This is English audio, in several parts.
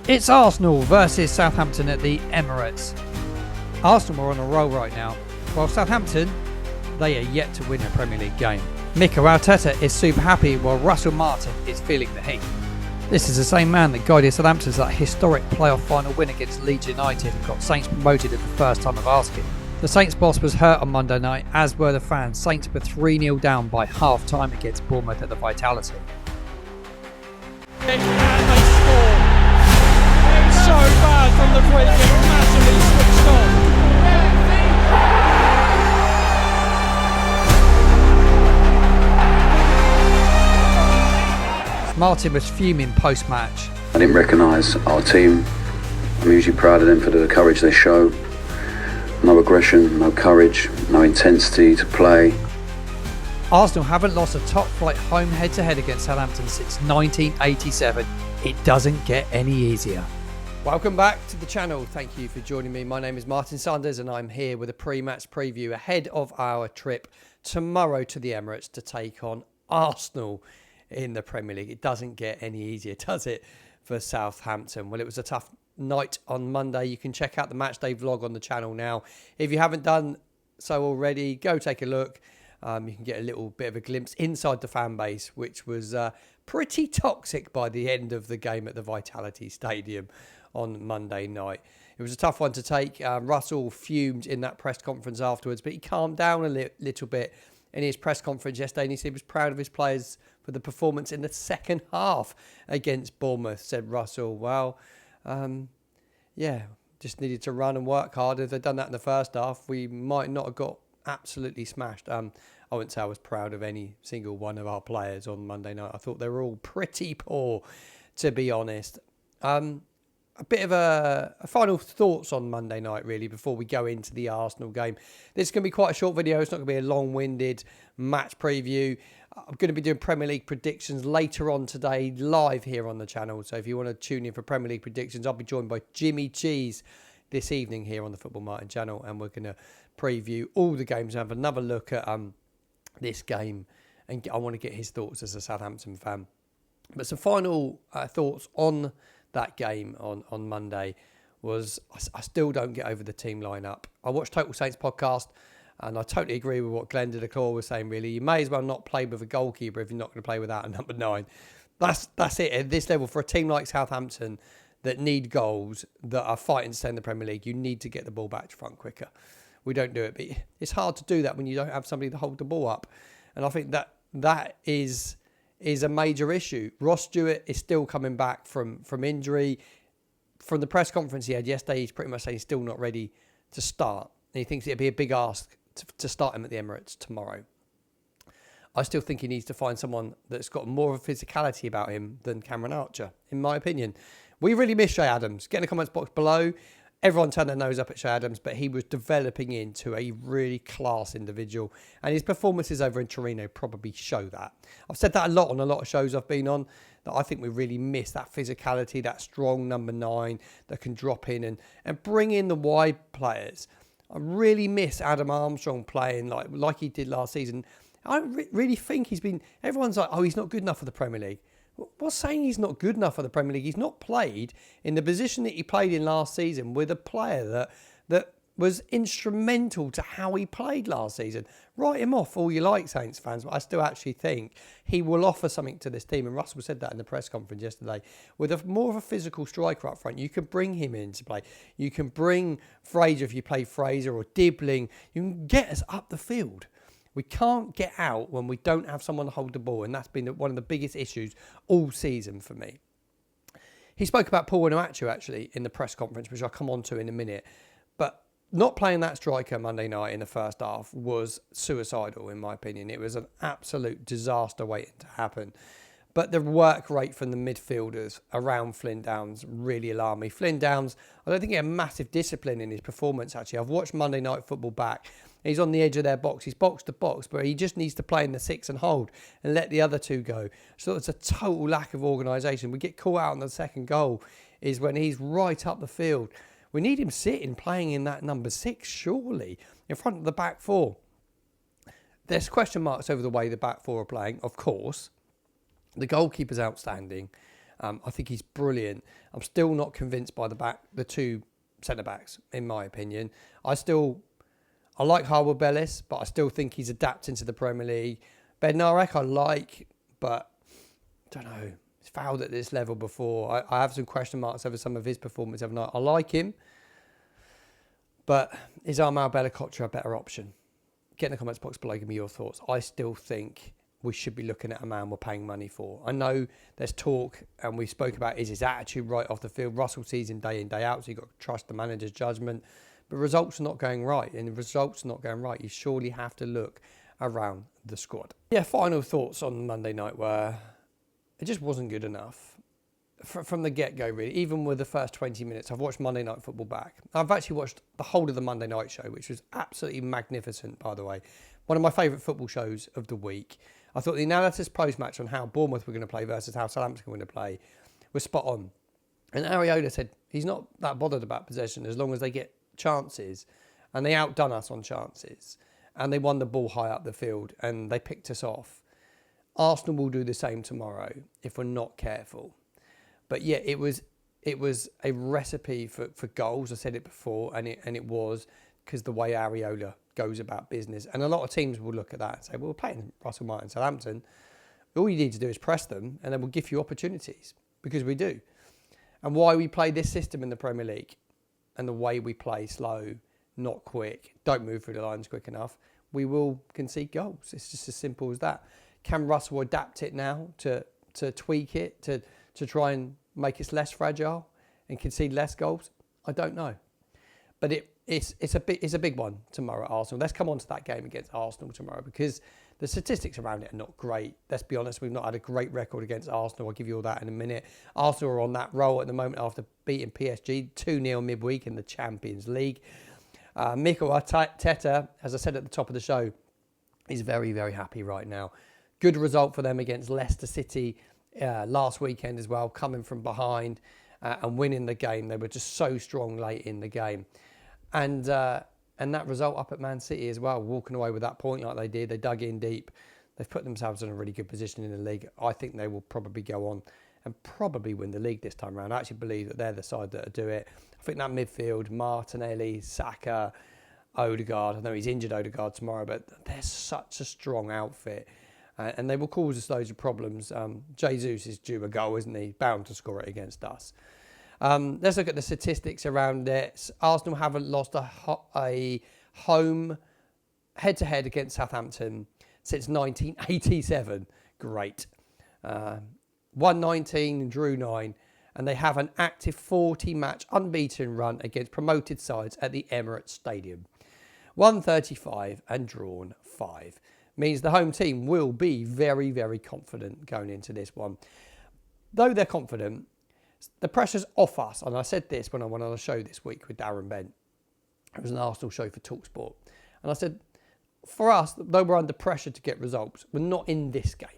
It's Arsenal versus Southampton at the Emirates. Arsenal are on a roll right now, while Southampton, they are yet to win a Premier League game. Mikel Arteta is super happy while Russell Martin is feeling the heat. This is the same man that guided Southampton to that historic playoff final win against Leeds United and got Saints promoted at the first time of asking. The Saints boss was hurt on Monday night, as were the fans. Saints were 3-0 down by half-time against Bournemouth at the Vitality. And they score. So bad from the free kick, massively switched on. Martin was fuming post-match. I didn't recognise our team. I'm usually proud of them for the courage they show. No aggression, no courage, no intensity to play. Arsenal haven't lost a top-flight home head-to-head against Southampton since 1987. It doesn't get any easier. Welcome back to the channel. Thank you for joining me. My name is Martin Sanders and I'm here with a pre-match preview ahead of our trip tomorrow to the Emirates to take on Arsenal in the Premier League. It doesn't get any easier, does it, for Southampton? Well, it was a tough night on Monday. You can check out the matchday vlog on the channel now. If you haven't done so already, go take a look. You can get a little bit of a glimpse inside the fan base, which was pretty toxic by the end of the game at the Vitality Stadium on Monday night. It was a tough one to take. Russell fumed in that press conference afterwards, but he calmed down a little bit in his press conference yesterday, and he said he was proud of his players for the performance in the second half against Bournemouth, said Russell. Well, just needed to run and work hard. If they'd done that in the first half, we might not have got absolutely smashed. I wouldn't say I was proud of any single one of our players on Monday night. I thought they were all pretty poor, to be honest. A bit of a final thoughts on Monday night, really, before we go into the Arsenal game. This is going to be quite a short video. It's not going to be a long-winded match preview. I'm going to be doing Premier League predictions later on today, live here on the channel. So if you want to tune in for Premier League predictions, I'll be joined by Jimmy Cheese this evening here on the Football Martin channel, and we're going to preview all the games and have another look at this game, and I want to get his thoughts as a Southampton fan. But some final thoughts on that game on Monday was I still don't get over the team lineup. I watched Total Saints podcast and I totally agree with what Glenn Delacour was saying, really. You may as well not play with a goalkeeper if you're not going to play without a number 9. That's it at this level. For a team like Southampton that need goals, that are fighting to stay in the Premier League, you need to get the ball back to front quicker. We don't do it, but it's hard to do that when you don't have somebody to hold the ball up. And I think that is a major issue. Ross Stewart is still coming back from injury. From the press conference he had yesterday, he's pretty much saying he's still not ready to start. And he thinks it'd be a big ask to start him at the Emirates tomorrow. I still think he needs to find someone that's got more of a physicality about him than Cameron Archer, in my opinion. We really miss Shay Adams. Get in the comments box below. Everyone turned their nose up at Shay Adams, but he was developing into a really class individual. And his performances over in Torino probably show that. I've said that a lot on a lot of shows I've been on, that I think we really miss that physicality, that strong number 9 that can drop in and bring in the wide players. I really miss Adam Armstrong playing like he did last season. I really think everyone's like, oh, he's not good enough for the Premier League. What's saying he's not good enough for the Premier League? He's not played in the position that he played in last season with a player that was instrumental to how he played last season. Write him off all you like, Saints fans, but I still actually think he will offer something to this team. And Russell said that in the press conference yesterday. With more of a physical striker up front, you can bring him into play. You can bring Fraser if you play Fraser, or Dibbling. You can get us up the field. We can't get out when we don't have someone to hold the ball, and that's been one of the biggest issues all season for me. He spoke about Paul Onuachu, actually, in the press conference, which I'll come on to in a minute. But not playing that striker Monday night in the first half was suicidal, in my opinion. It was an absolute disaster waiting to happen. But the work rate from the midfielders around Flynn Downs really alarmed me. Flynn Downs, I don't think he had massive discipline in his performance, actually. I've watched Monday Night Football back. He's on the edge of their box. He's box to box, but he just needs to play in the 6 and hold and let the other 2 go. So it's a total lack of organisation. We get caught out on the second goal is when he's right up the field. We need him sitting, playing in that number 6, surely, in front of the back 4. There's question marks over the way the back 4 are playing, of course. The goalkeeper's outstanding. I think he's brilliant. I'm still not convinced by the two centre-backs, in my opinion. I like Harwood Bellis, but I still think he's adapting to the Premier League. Bednarek I like, but I don't know. He's fouled at this level before. I have some question marks over some of his performance every night. I like him, but is Armel Bella-Kotchap a better option? Get in the comments box below, give me your thoughts. I still think we should be looking at a man we're paying money for. I know there's talk, and we spoke about, is his attitude right off the field? Russell sees him day in, day out, so you've got to trust the manager's judgment. But results are not going right, and if results are not going right, you surely have to look around the squad. Yeah, final thoughts on Monday night were it just wasn't good enough from the get-go, really. Even with the first 20 minutes, I've watched Monday Night Football back. I've actually watched the whole of the Monday Night Show, which was absolutely magnificent, by the way. One of my favourite football shows of the week. I thought the analysis post-match on how Bournemouth were going to play versus how Southampton were going to play was spot on. And Areola said he's not that bothered about possession as long as they get chances, and they outdone us on chances, and they won the ball high up the field, and they picked us off. Arsenal will do the same tomorrow if we're not careful. But yeah, it was a recipe for goals. I said it before, and it was because the way Areola goes about business, and a lot of teams will look at that and say, well, we're playing Russell Martin Southampton. All you need to do is press them, and then we'll give you opportunities, because we do. And why we play this system in the Premier League, and the way we play slow, not quick, don't move through the lines quick enough, we will concede goals. It's just as simple as that. Can Russell adapt it now to tweak it, to try and make it less fragile and concede less goals? I don't know. But it's a big one tomorrow at Arsenal. Let's come on to that game against Arsenal tomorrow, because the statistics around it are not great. Let's be honest, we've not had a great record against Arsenal. I'll give you all that in a minute. Arsenal are on that roll at the moment after beating PSG 2-0 midweek in the Champions League. Mikel Arteta, as I said at the top of the show, is very, very happy right now. Good result for them against Leicester City last weekend as well, coming from behind and winning the game. They were just so strong late in the game. And that result up at Man City as well, walking away with that point like they did. They dug in deep. They've put themselves in a really good position in the league. I think they will probably go on and probably win the league this time around. I actually believe that they're the side that will do it. I think that midfield, Martinelli, Saka, Odegaard. I know he's injured, Odegaard, tomorrow, but they're such a strong outfit. And they will cause us loads of problems. Jesus is due a goal, isn't he? Bound to score it against us. Let's look at the statistics around it. Arsenal haven't lost a home head-to-head against Southampton since 1987. Great. Won 19, drew 9, and they have an active 40-match unbeaten run against promoted sides at the Emirates Stadium. Won 35 and drawn 5. Means the home team will be very, very confident going into this one. Though they're confident, the pressure's off us. And I said this when I went on a show this week with Darren Bent. It was an Arsenal show for TalkSport. And I said, for us, though we're under pressure to get results, we're not in this game,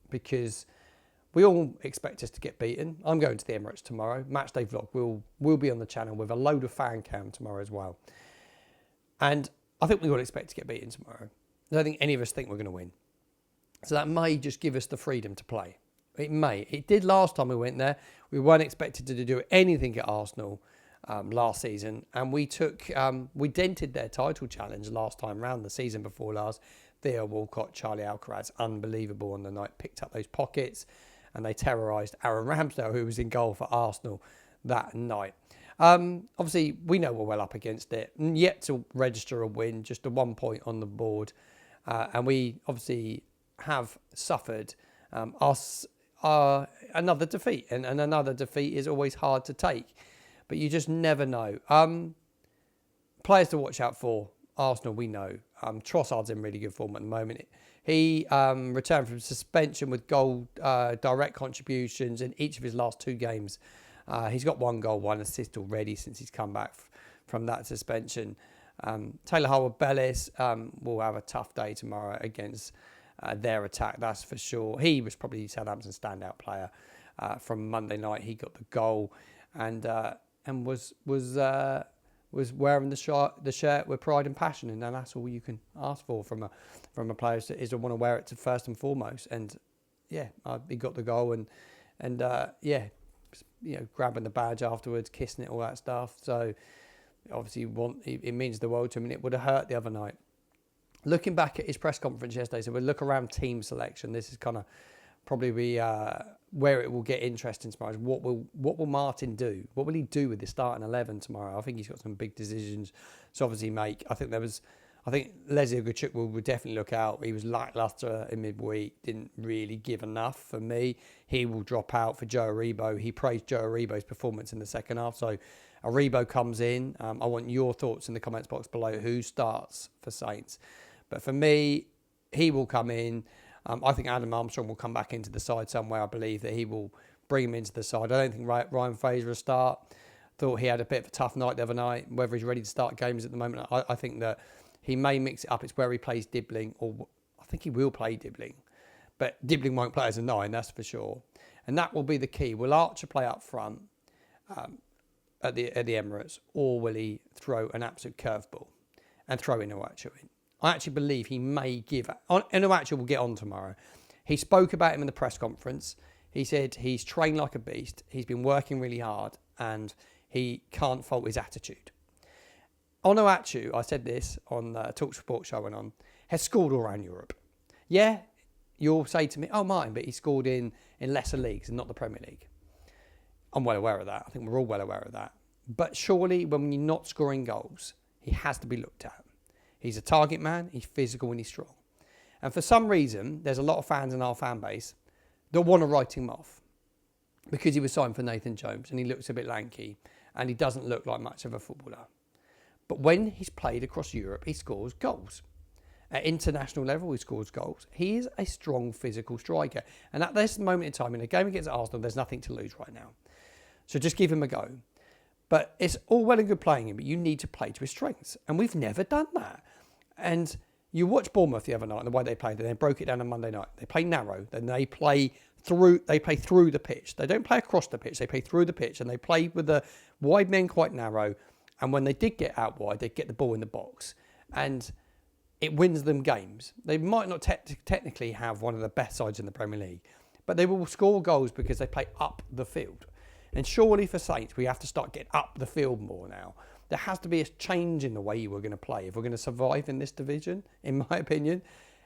because we all expect us to get beaten. I'm going to the Emirates tomorrow. Matchday vlog will be on the channel with a load of fan cam tomorrow as well. And I think we all expect to get beaten tomorrow. I don't think any of us think we're going to win. So that may just give us the freedom to play. It may. It did last time we went there. We weren't expected to do anything at Arsenal last season. And we dented their title challenge last time round, the season before last. Theo Walcott, Charlie Alcaraz, unbelievable on the night, picked up those pockets. And they terrorised Aaron Ramsdale, who was in goal for Arsenal that night. Obviously, we know we're well up against it. Yet to register a win, just a 1 point on the board. And we obviously have suffered another defeat. And another defeat is always hard to take. But you just never know. Players to watch out for. Arsenal, we know. Trossard's in really good form at the moment. He returned from suspension with goal direct contributions in each of his last 2 games. He's got 1 goal, 1 assist already since he's come back from that suspension. Taylor Harwood-Bellis will have a tough day tomorrow against their attack, that's for sure. He was probably Southampton's standout player from Monday night. He got the goal and was wearing the shirt with pride and passion, and that's all you can ask for from a player is to want to wear it to first and foremost. And yeah, he got the goal, and and grabbing the badge afterwards, kissing it, all that stuff. So obviously it means the world to him, and it would have hurt the other night. Looking back at his press conference yesterday, so we'll look around team selection. This is kind of probably where it will get interesting tomorrow. Is what will Martin do? What will he do with the starting 11 tomorrow? I think he's got some big decisions to obviously make. I think Leslie Ogachukwu will definitely look out. He was lacklustre in midweek, didn't really give enough for me. He will drop out for Joe Aribo. He praised Joe Aribo's performance in the second half. So Aribo comes in. I want your thoughts in the comments box below. Who starts for Saints? But for me, he will come in. I think Adam Armstrong will come back into the side somewhere. I believe that he will bring him into the side. I don't think Ryan Fraser will start. Thought he had a bit of a tough night the other night. Whether he's ready to start games at the moment, I think that he may mix it up. It's where he plays Dibbling, or I think he will play Dibbling. But Dibbling won't play as a 9, that's for sure. And that will be the key. Will Archer play up front at the Emirates, or will he throw an absolute curveball and throw Inuachu in? I actually believe he may give... Inuachu will get on tomorrow. He spoke about him in the press conference. He said he's trained like a beast. He's been working really hard, and he can't fault his attitude. Onuachu, I said this on the Talk Sport show went on, has scored all around Europe. Yeah, you'll say to me, oh, Martin, but he scored in lesser leagues and not the Premier League. I'm well aware of that. I think we're all well aware of that. But surely when you're not scoring goals, he has to be looked at. He's a target man, he's physical and he's strong. And for some reason, there's a lot of fans in our fan base that want to write him off because he was signed for Nathan Jones and he looks a bit lanky and he doesn't look like much of a footballer. But when he's played across Europe, he scores goals. At international level, he scores goals. He is a strong physical striker. And at this moment in time, in a game against Arsenal, there's nothing to lose right now. So just give him a go. But it's all well and good playing him, but you need to play to his strengths. And we've never done that. And you watch Bournemouth the other night and the way they played, and they broke it down on Monday night. They play narrow, then they play through the pitch. They don't play across the pitch, they play through the pitch, and they play with the wide men quite narrow. And when they did get out wide, they'd get the ball in the box. And it wins them games. They might not technically have one of the best sides in the Premier League, but they will score goals because they play up the field. And surely for Saints, we have to start getting up the field more now. There has to be a change in the way we're going to play if we're going to survive in this division, in my opinion.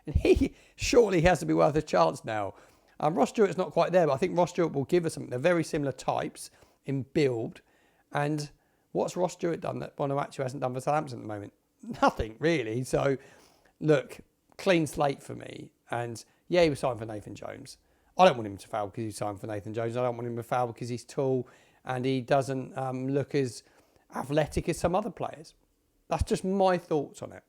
And he surely has to be worth a chance now. Ross Stewart's not quite there, but I think Ross Stewart will give us something. They're very similar types in build. And what's Ross Stewart done that Bonucci hasn't done for Southampton at the moment? Nothing, really. So, look, clean slate for me. And yeah, he was signed for Nathan Jones. I don't want him to foul because he's signed for Nathan Jones. I don't want him to foul because he's tall and he doesn't look as athletic as some other players. That's just my thoughts on it.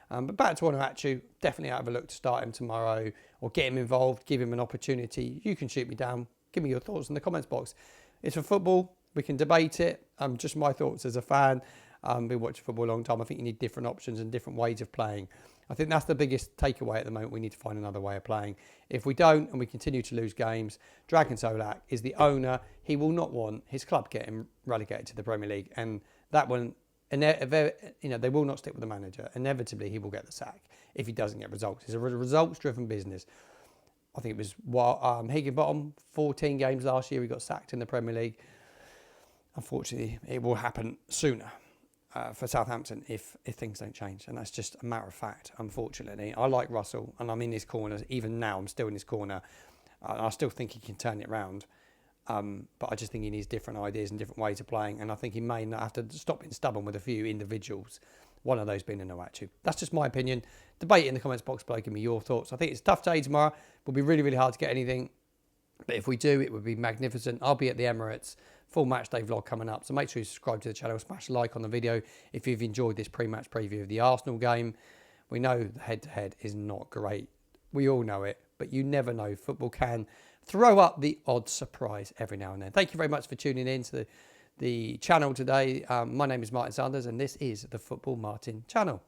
But back to Onuachu, definitely have a look to start him tomorrow or get him involved, give him an opportunity. You can shoot me down. Give me your thoughts in the comments box. It's for football. We can debate it. Just my thoughts as a fan. Been watching football a long time. I think you need different options and different ways of playing. I think that's the biggest takeaway at the moment. We need to find another way of playing. If we don't and we continue to lose games, Dragan Solak is the owner. He will not want his club getting relegated to the Premier League. And that one, they will not stick with the manager. Inevitably, he will get the sack if he doesn't get results. It's a results-driven business. I think it was Higginbottom, 14 games last year. He got sacked in the Premier League. Unfortunately, it will happen sooner. For Southampton if things don't change. And that's just a matter of fact, unfortunately. I like Russell and I'm in his corner. Even now, I'm still in his corner. I still think he can turn it around. But I just think he needs different ideas and different ways of playing. And I think he may not have to stop being stubborn with a few individuals. One of those being Onuachu. That's just my opinion. Debate it in the comments box below. Give me your thoughts. I think it's a tough day tomorrow. It will be really, really hard to get anything. But if we do, it would be magnificent. I'll be at the Emirates. Full match day vlog coming up. So make sure you subscribe to the channel. Smash a like on the video if you've enjoyed this pre-match preview of the Arsenal game. We know the head-to-head is not great. We all know it. But you never know. Football can throw up the odd surprise every now and then. Thank you very much for tuning in to the channel today. My name is Martin Sanders and this is the Football Martin channel.